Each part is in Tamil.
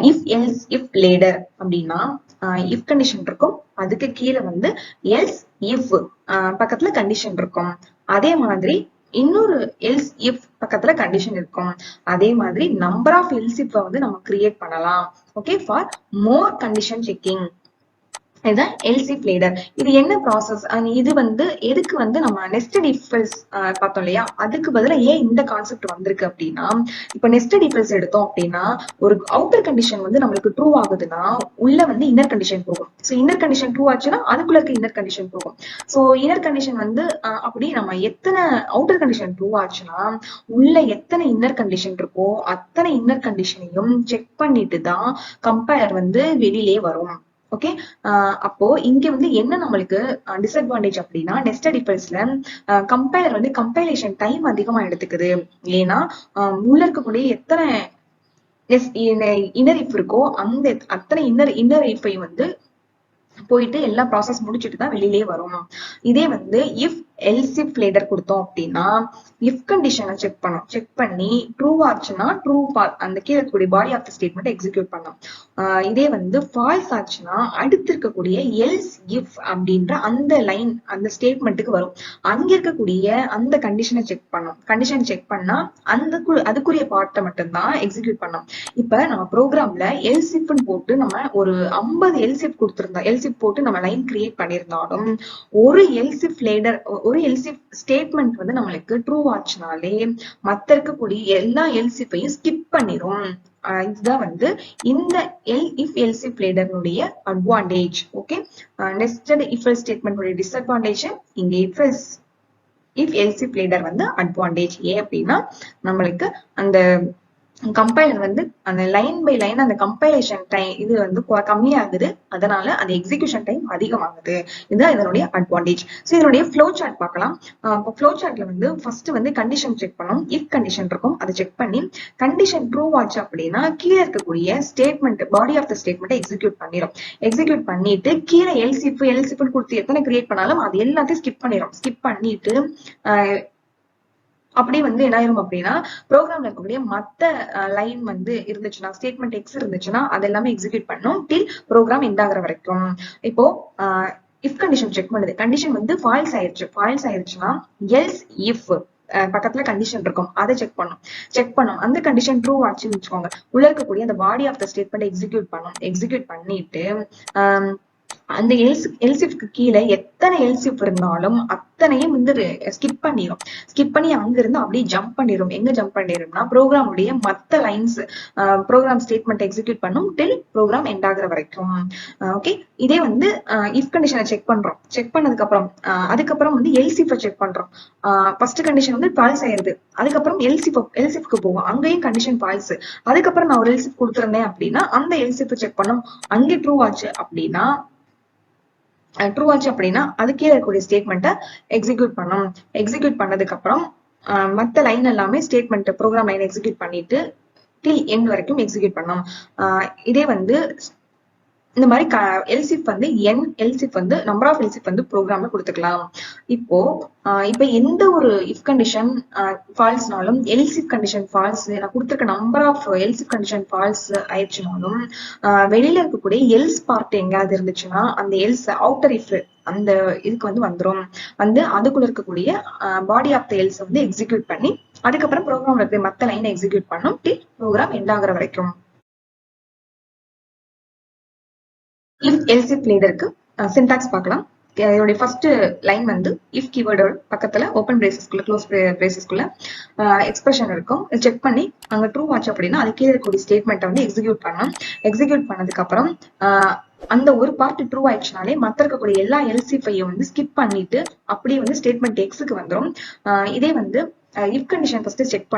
இஃப் எல்ஸ் இஃப் லேடர் அப்படின்னா இஃப் கண்டிஷன் இருக்கும், அதுக்கு கீழே வந்து எல்ஸ் இஃப் பக்கத்துல கண்டிஷன் இருக்கும். அதே மாதிரி இன்னொரு எல்ஸ் இஃப் பக்கத்துல கண்டிஷன் இருக்கும். அதே மாதிரி நம்பர் ஆஃப் எல்ஸ் இஃப் வந்து நம்ம கிரியேட் பண்ணலாம். Okay, for more condition checking. இதுதான் எல்ஸ் இஃப் லேடர். இது என்ன ப்ராசஸ்? இது வந்து எதுக்கு வந்து நம்ம நெஸ்டட் இஃப் எல்ஸ் பார்த்தோம் இல்லையா, அதுக்கு பதிலா ஏன் இந்த கான்செப்ட் வந்திருக்கு அப்படின்னா, இப்ப நெஸ்டட் இஃப் எல்ஸ் எடுத்தோம் அப்படின்னா ஒரு அவுட்டர் கண்டிஷன் வந்து நம்மளுக்கு ட்ரூ ஆகுதுன்னா உள்ள வந்து இன்னர் கண்டிஷன் போகும். ஸோ இன்னர் கண்டிஷன் ட்ரூ ஆச்சுன்னா அதுக்குள்ள இருக்க இன்னர் கண்டிஷன் போகும். ஸோ இன்னர் கண்டிஷன் வந்து அப்படி நம்ம எத்தனை அவுட்டர் கண்டிஷன் ட்ரூ ஆச்சுன்னா உள்ள எத்தனை இன்னர் கண்டிஷன் இருக்கோ அத்தனை இன்னர் கண்டிஷனையும் செக் பண்ணிட்டு தான் கம்பைலர் வந்து வெளியிலே வரும். ஓகே, அப்போ இங்க வந்து என்ன நம்மளுக்கு டிஸ்அட்வான்டேஜ் அப்படின்னா, நெஸ்டட் இஃப் எல்ஸ்ல கம்பைலர் வந்து கம்பைலேஷன் டைம் அதிகமா எடுத்துக்குது. ஏன்னா உள்ள இருக்கக்கூடிய எத்தனை இன்னர் இஃப் இருக்கோ அந்த அத்தனை இன்னர் இஃபை வந்து போயிட்டு எல்லா ப்ராசஸ் முடிச்சுட்டு தான் வெளியிலே வரும். இதே வந்து இஃப் எல்ஸ் இஃப் லேடர் கொடுத்தோம் அப்படின்னா இஃப் கண்டிஷனை செக் பண்ணும். செக் பண்ணி ட்ரூ ஆச்சுன்னா ட்ரூ அந்த கீழே இருக்கக்கூடிய body of the statement execute பண்ணும். இதே வந்து ஃபால்ஸ் ஆச்சுன்னா அடுத்து இருக்கக்கூடிய எல்ஸ் இஃப் அப்படின்ற அந்த லைன் அந்த ஸ்டேட்மெண்ட்டுக்கு வரும். அங்க இருக்கக்கூடிய அந்த கண்டிஷனை செக் பண்ணும். கண்டிஷன் செக் பண்ணா அந்த அதுக்குரிய பார்ட்டை மட்டும்தான் எக்ஸிக்யூட் பண்ணும். இப்ப நம்ம ப்ரோக்ராம்ல எல்ஸ் இஃப்னு போட்டு நம்ம ஒரு 50 எல்ஸ் இஃப் கொடுத்திருந்தோம், எல்ஸ் இஃப் போட்டு நம்ம லைன் கிரியேட் பண்ணியிருந்தாலும் ஒரு எல்ஸ் இஃப் லேடர் ஒரு எல்ஸ் இஃப் ஸ்டேட்மெண்ட் வந்து நம்மளுக்கு ட்ரூ ஆச்சுனாலே மத்த இருக்கக்கூடிய எல்லா எல்ஸ் இஃபையும் ஸ்கிப் பண்ணிரும். இதுதான் வந்து இந்த இஃப் எல்ஸ் இஃப் லேடருடைய advantage. Okay, nested if else statement disadvantage, இங்க இஃப் எல்ஸ் இஃப் லேடர் வந்து அட்வான்டேஜ். ஏன் அப்படின்னா நம்மளுக்கு அந்த கம்பைலர் வந்து அந்த லைன் பை லைன் அந்த கம்பைலேஷன் டைம் இது வந்து கம்மியாகுது, அதனால அந்த எக்ஸிகியூஷன் டைம் அதிகமாகுது. இதுதான் இதனுடைய அட்வான்டேஜ். ஸோ இதனுடைய ஃப்ளோ சார்ட் பார்க்கலாம். ஃப்ளோ சார்ட்ல வந்து ஃபர்ஸ்ட் வந்து கண்டிஷன் செக் பண்ணும். இஃப் கண்டிஷன் இருக்கும், அதை செக் பண்ணி கண்டிஷன் ட்ரூ ஆச்சு அப்படின்னா கீழே இருக்கக்கூடிய statement body of the statement execute பண்ணிடும். எக்ஸிக்யூட் பண்ணிட்டு கீழே எல்சிஃப் கொடுத்து எத்தனை கிரியேட் பண்ணாலும் அது எல்லாத்தையும் ஸ்கிப் பண்ணிடும். ஸ்கிப் பண்ணிட்டு அப்படி வந்து என்ன ஆயிரும் அப்படின்னா ப்ரோக்ராம்ல இருக்கக்கூடிய மத்த லைன் வந்து இருந்துச்சுன்னா ஸ்டேட்மெண்ட் எக்ஸ் இருந்துச்சுன்னா அது எல்லாமே எக்ஸிக்யூட் பண்ணும் டில் ப்ரோக்ராம் எண்ட் ஆகுற வரைக்கும். இப்போ இஃப் கண்டிஷன் செக் பண்ணுது, கண்டிஷன் வந்து ஃபால்ஸ் ஆயிடுச்சுன்னா எல்ஸ் இஃப் பக்கத்துல கண்டிஷன் இருக்கும், அதை செக் பண்ணும். அந்த கண்டிஷன் ட்ரூ ஆச்சுன்னு வச்சுக்கோங்க, உள்ள இருக்கக்கூடிய அந்த body of the statement execute பண்ணிட்டு அந்த எல்சிஃப்க்கு கீழே எத்தனை எல்சிஃப் இருந்தாலும் அத்தனையும் வந்து ஸ்கிப் பண்ணி அங்கிருந்து அப்படியே ஜம்ப் பண்ணிடும். எங்க ஜம்ப் பண்ணிடும்னா ப்ரோக்ராமுடைய மத்த லைன்ஸ் ப்ரோக்ராம் ஸ்டேட்மெண்ட் எக்ஸிக்யூட் பண்ணும் டில் ப்ரோக்ராம் எண்ட் ஆகுற வரைக்கும். ஓகே, இதே வந்து இஃப் கண்டிஷனை செக் பண்ணதுக்கு அப்புறம் அதுக்கப்புறம் வந்து எல்சிஃபை செக் பண்றோம். ஃபர்ஸ்ட் கண்டிஷன் வந்து ஃபால்ஸ் ஆயிருது, அதுக்கப்புறம் எல்சிஃப்க்கு போகும், அங்கேயும் கண்டிஷன் ஃபால்ஸ். அதுக்கப்புறம் நான் ஒரு எல்சிஃப் கொடுத்துருந்தேன் அப்படின்னா அந்த எல்சிஃபை செக் பண்ணும். அங்கே ட்ரூ ஆச்சு அப்படின்னா அது கீழே இருக்கக்கூடிய ஸ்டேட்மெண்ட்டை எக்ஸிக்யூட் பண்ணதுக்கு அப்புறம் மத்த லைன் எல்லாமே ஸ்டேட்மெண்ட் ப்ரோக்ராம் லைன் எக்ஸிக்யூட் பண்ணிட்டு டில் எண்ட் வரைக்கும் எக்ஸிக்யூட் பண்ணும். இதே வந்து இந்த மாதிரி எல்சிஃப் வந்து எல்சிஃப் வந்து நம்பர் ஆஃப் எல்சிஃப் வந்து ப்ரோக்ராம்ல கொடுத்துக்கலாம். இப்போ எந்த ஒரு இஃப் கண்டிஷன் ஃபால்ஸ்னாலும் எல்சிஃப் கண்டிஷன் ஃபால்ஸ், நான் கொடுத்துருக்க number of else if condition false ஆயிடுச்சுனாலும் வெளியில இருக்கக்கூடிய எல்ஸ் பார்ட் எங்கேயாவது இருந்துச்சுன்னா அந்த எல்ஸ் அவுட்டர் இஃப் அந்த இதுக்கு வந்து வந்து அதுக்குள்ள இருக்கக்கூடிய பாடி ஆஃப் த எல்ஸ் வந்து எக்ஸிக்யூட் பண்ணி அதுக்கப்புறம் ப்ரோக்ராம்ல இருக்க மத்த லைனை எக்ஸிக்யூட் பண்ணும் டில் ப்ரோக்ராம் எண்ட் ஆகுற வரைக்கும். இஃப் எல்சிஃப் லேடருக்கு சின்டாக்ஸ் பார்க்கலாம். இதோடைய ஃபர்ஸ்ட் லைன் வந்து இஃப் கீவேர்டோட பக்கத்துல ஓப்பன் பிரேசஸ்குள்ள க்ளோஸ் பிரேசஸ்குள்ள எக்ஸ்பிரஷன் இருக்கும். செக் பண்ணி அங்க ட்ரூ ஆச்சு அப்படின்னா அது கீழே இருக்கக்கூடிய ஸ்டேட்மெண்ட்டை வந்து எக்ஸிக்யூட் பண்ணதுக்கு அப்புறம் அந்த ஒரு பார்ட் ட்ரூ ஆயிடுச்சுனாலே மத்த இருக்கக்கூடிய எல்லா எல்சிஃபையும் வந்து ஸ்கிப் பண்ணிட்டு அப்படியே வந்து ஸ்டேட்மெண்ட் எக்ஸுக்கு வந்துடும். இதே வந்து இஃப் கண்டிஷன் ஃபர்ஸ்ட் செக்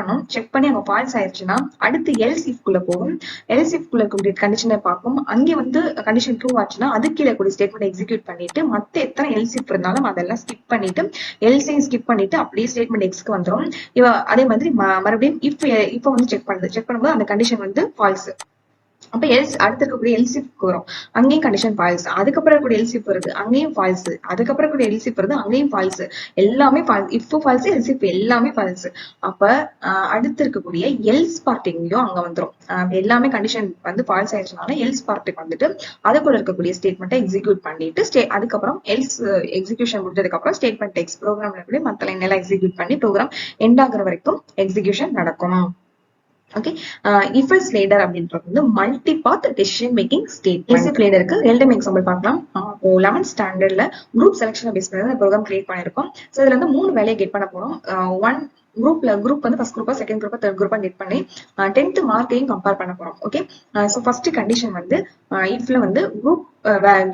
பண்ணி அங்க ஃபால்ஸ் ஆயிடுச்சுன்னா அடுத்து எல்ஸ் இஃப்குள்ள போகும். எல்ஸ் இஃப்குள்ள இருக்கக்கூடிய கண்டிஷனை பார்க்கும். அங்கே வந்து கண்டிஷன் ட்ரூ ஆச்சுன்னா அது கீழே கூடிய ஸ்டேட்மெண்ட் எக்ஸிக்யூட் பண்ணிட்டு மத்த எத்தனை எல்ஸ் இஃப் இருந்தாலும் அதெல்லாம் ஸ்கிப் பண்ணிட்டு எல்ஸையும் ஸ்கிப் பண்ணிட்டு அப்படியே ஸ்டேட்மெண்ட் எக்ஸ்க்கு வந்துடும். அதே மாதிரி மறுபடியும் இப்போ வந்து செக் பண்ணும்போது அந்த கண்டிஷன் வந்து ஃபால்ஸ். அப்ப எல்ஸ் அடுத்து இருக்கக்கூடிய எல்சிஃப்க்கு வரும், அங்கேயும் கண்டிஷன் ஃபால்ஸ். அதுக்கப்புறம் இருக்கக்கூடிய எல்சிஃப் வருது, அங்கேயும் ஃபால்ஸ். அதுக்கப்புறம் இருக்கக்கூடிய எல்சிஃப் வருது, அங்கேயும் ஃபால்ஸ். எல்லாமே ஃபால்ஸ். இஃப் ஃபால்ஸ், எல்சிஃப் எல்லாமே ஃபால்ஸ். அப்ப அடுத்து இருக்கக்கூடிய எல்ஸ் பார்ட்டிங்லயும் அங்க வந்துரும். எல்லாமே கண்டிஷன் வந்து ஃபால்ஸ் ஆயிடுச்சுனால எல்ஸ் பார்ட்டுக்கு வந்துட்டு அதுக்குள்ள இருக்கக்கூடிய ஸ்டேட்மெண்ட்டை எக்ஸிக்யூட் பண்ணிட்டு அதுக்கப்புறம் எல்ஸ் எக்ஸிகியூஷன் முடிஞ்சதுக்கு அப்புறம் ஸ்டேட்மெண்ட் டெக்ஸ்ட் ப்ரோக்ராம்ல கூட மத்த லைன் எல்லாம் எக்ஸிக்யூட் பண்ணி ப்ரோக்ராம் எண்ட் ஆகுற வரைக்கும் எக்ஸிகியூஷன் நடக்கும். ஓகே, if else later அப்படின்றது வந்து multi path decision making statement. if later இருக்கு ரியல் டைம் எக்ஸாம்பிள் பார்க்கலாம். இப்போ 11th ஸ்டாண்டர்ட்ல குரூப் செலக்ஷனை பேஸ் பண்ணி இந்த ப்ரோக்ராம் கிரியேட் பண்ணிருக்கோம். சோ இதுல வந்து 3 வேலையை கெட் பண்ண போறோம். ஒன் குரூப் வந்து ஃபர்ஸ்ட் குரூப்பா, செகண்ட் குரூப்பா, தேர்ட் குரூப்பா கெட் பண்ணி 10th மார்க்கையும் கம்பேர் பண்ண போறோம். ஓகே, சோ ஃபர்ஸ்ட் கண்டிஷன் வந்து இஃப்ல வந்து குரூப்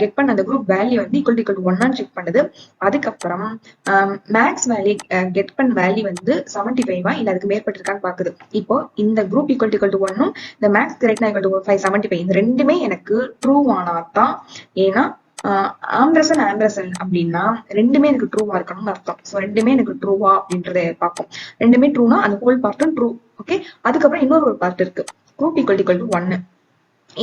கெட் பண்ண அந்த குரூப் வேல்யூ வந்து ஈக்குவல் டு 1 செக் பண்ணுது. அதுக்கப்புறம் மேக்ஸ் வேல்யூ கெட் பண்ண வேல்யூ வந்து 75 இல்ல அதுக்கு மேற்பட்டிருக்கான்னு பாக்குது. இப்போ இந்த குரூப் ஈக்குவல் டு 1 இந்த மேக்ஸ் கரெக்ட்னா ஈக்குவல் டு 575 இந்த ரெண்டுமே எனக்கு ட்ரூ ஆனாதான். ஏன்னா ஆம்பரசன் அப்படின்னா ரெண்டுமே எனக்கு ட்ரூவா இருக்கணும்னு அர்த்தம். சோ ரெண்டுமே எனக்கு ட்ரூவா அப்படின்றத பார்ப்போம். ரெண்டுமே ட்ரூனா அந்த ஹோல் பார்ட்டும் ட்ரூ. ஓகே, அதுக்கப்புறம் இன்னொரு ஒரு பார்ட் இருக்கு, குரூப் ஈக்குவல் டு 1.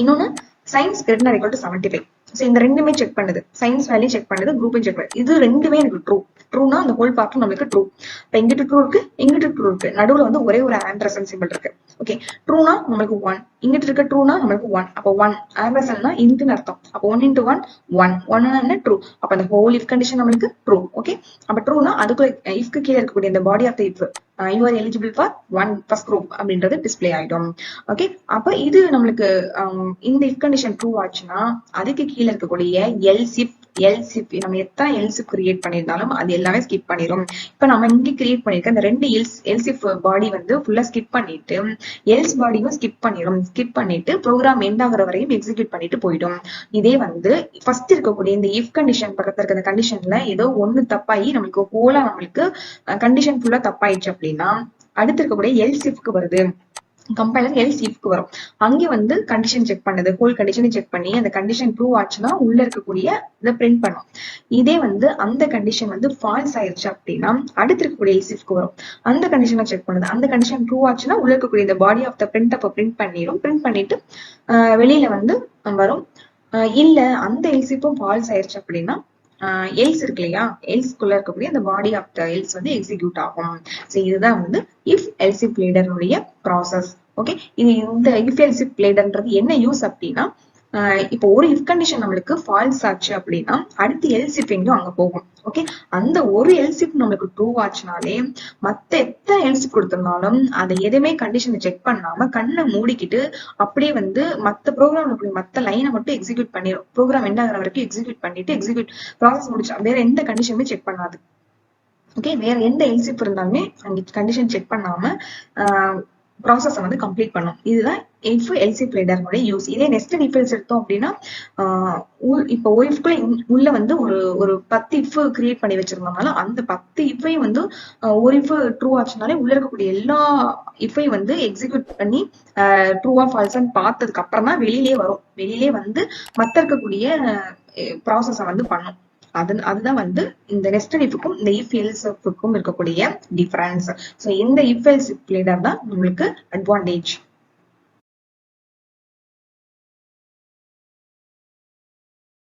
இன்னொன்னு science Gretna equal to 75. So இந்த ரெண்டுமே செக் பண்ணுது, சயின்ஸ் வேல்யூ செக் பண்ணுது, குரூப்பையும் செக் பண்ணுது. இது ரெண்டுமே எனக்கு ட்ரூனா அந்த ஹோல் பார்ட்டும் நம்மளுக்கு ட்ரூ. இப்ப எங்கிட்ட ட்ரூ இருக்கு, எங்கிட்ட ட்ரூ இருக்கு, நடுவுல வந்து ஒரே ஒரு ஆம்பரசன் சிம்பிள் இருக்கு. ஓகே, ட்ரூனா நம்மளுக்கு 1, இங்கிட்ட இருக்க ட்ரூனா நம்மளுக்கு 1. அப்போ 1 ஆம்பரசன்னா இன்ட்டுன்னு அர்த்தம். அப்போ 1 into 1 1 1 என்ன ட்ரூ. அப்ப அந்த ஹோல் இஃப் கண்டிஷன் நம்மளுக்கு ட்ரூ. ஓகே, அப்ப ட்ரூனா அதுக்குள்ள இஃப்க்கு கீழே இருக்கக்கூடிய இந்த body of the if you are eligible for 1 first group அப்படின்றது டிஸ்பிளே ஆயிடும். ஓகே, அப்ப இது நம்மளுக்கு இந்த இஃப் கண்டிஷன் ட்ரூ ஆச்சுன்னா அதுக்கு கீழே இருக்கக்கூடிய எல்சிஃப் நம்ம எத்தனை எல்சிஃப் கிரியேட் பண்ணியிருந்தாலும் அது எல்லாமே ஸ்கிப் பண்ணிடும். இப்ப நம்ம இங்க கிரியேட் பண்ணிருக்க இந்த 2 எல்சிஃப் பாடி வந்து ஃபுல்லா ஸ்கிப் பண்ணிட்டு எல்ஸ் பாடியும் ஸ்கிப் பண்ணிட்டு ப்ரோக்ராம் எண்ட் ஆகுற வரையும் எக்ஸிக்யூட் பண்ணிட்டு போயிடும். இதே வந்து ஃபர்ஸ்ட் இருக்கக்கூடிய இந்த இஃப் கண்டிஷன் பக்கத்துல இருக்க கண்டிஷன்ல ஏதோ ஒண்ணு தப்பாயி நம்மளுக்கு ஹோலா நம்மளுக்கு கண்டிஷன் ஃபுல்லா தப்பாயிடுச்சு அப்படின்னா அடுத்து இருக்கக்கூடிய எல்சிஃப்க்கு வருது, கம்பைலர் எல்ஸ் இஃப்க்கு வரும். அங்கே வந்து கண்டிஷன் செக் பண்ணுது, ஹோல் கண்டிஷனை செக் பண்ணி அந்த கண்டிஷன் ட்ரூ ஆச்சுன்னா உள்ள இருக்கக்கூடிய இதை பிரிண்ட் பண்ணும். இதே வந்து அந்த கண்டிஷன் வந்து ஃபால்ஸ் ஆயிடுச்சு அப்படின்னா அடுத்து இருக்கக்கூடிய எல்ஸ் இஃப்க்கு வரும். அந்த கண்டிஷனை செக் பண்ணுது, அந்த கண்டிஷன் ட்ரூ ஆச்சுன்னா உள்ள இருக்கக்கூடிய இந்த பாடி ஆஃப் த பிரிண்ட் அப்ப பிரிண்ட் பண்ணிட்டு வெளியில வந்து வரும். இல்ல அந்த எல்ஸ் இஃப்பும் ஃபால்ஸ் ஆயிடுச்சு அப்படின்னா எல்ஸ் இருக்கு இல்லையா, எல்ஸ்குள்ள இருக்கக்கூடிய அந்த பாடி ஆஃப் த எல்ஸ் வந்து எக்ஸிக்யூட் ஆகும். சோ இதுதான் வந்து இஃப் எல்சிஃப் லேடருடைய ப்ராசஸ். ஓகே, இது இந்த இஃப் எல்சிஃப் லேடர்ன்றது என்ன யூஸ் அப்படின்னா இப்போ ஒரு இஃப் கண்டிஷன் நம்மளுக்கு ஃபால்ஸ் ஆச்சு அப்படின்னா அடுத்து எல்சிஃப் எங்கேயும் அங்க போகும். ஓகே, அந்த ஒரு எல்சிஃப் நம்மளுக்கு ட்ரூ ஆச்சுனாலே மத்த எத்தனை எல்சிஃப் கொடுத்திருந்தாலும் அதை எதுவுமே கண்டிஷனை செக் பண்ணாம கண்ணை மூடிக்கிட்டு அப்படியே வந்து மத்த ப்ரோக்ராம் மத்த லைனை மட்டும் எக்ஸிக்யூட் பண்ணிடும். ப்ரோக்ராம் எண்ட் ஆகிற வரைக்கும் எக்ஸிக்யூட் ப்ராசஸ் முடிச்சா வேற எந்த கண்டிஷனுமே செக் பண்ணாது. ஓகே, வேற எந்த எல்சிஃப் இருந்தாலுமே அங்க கண்டிஷன் செக் பண்ணாம ப்ராசஸ் வந்து கம்ப்ளீட் பண்ணும். இதுதான் இஃப் எல்சிஃப் லேடர்னுடைய யூஸ். இதே நெஸ்டட் இஃப் எல்ஸ் எடுத்தோம் அப்படின்னா இப்போ ஒரு இஃப்குள்ள உள்ள வந்து ஒரு 10 இஃப் கிரியேட் பண்ணி வச்சிருந்தோம்னால அந்த 10 இஃபையும் வந்து ஒரு இஃப் ட்ரூ ஆச்சுனாலே உள்ள இருக்கக்கூடிய எல்லா இஃபையும் வந்து எக்ஸிக்யூட் பண்ணி ட்ரூவா ஃபால்ஸான்னு பார்த்ததுக்கு அப்புறம் தான் வெளியிலே வந்து மத்த இருக்கக்கூடிய ப்ராசஸை வந்து பண்ணும். அதுதான் வந்து இந்த நெஸ்டட் இஃப்க்கும் இந்த இஃப் எல்சிஃப்க்கும் இருக்கக்கூடிய டிஃபரன்ஸ். சோ இந்த இஃப் எல்சிஃப் லேடர் தான் நம்மளுக்கு அட்வான்டேஜ்.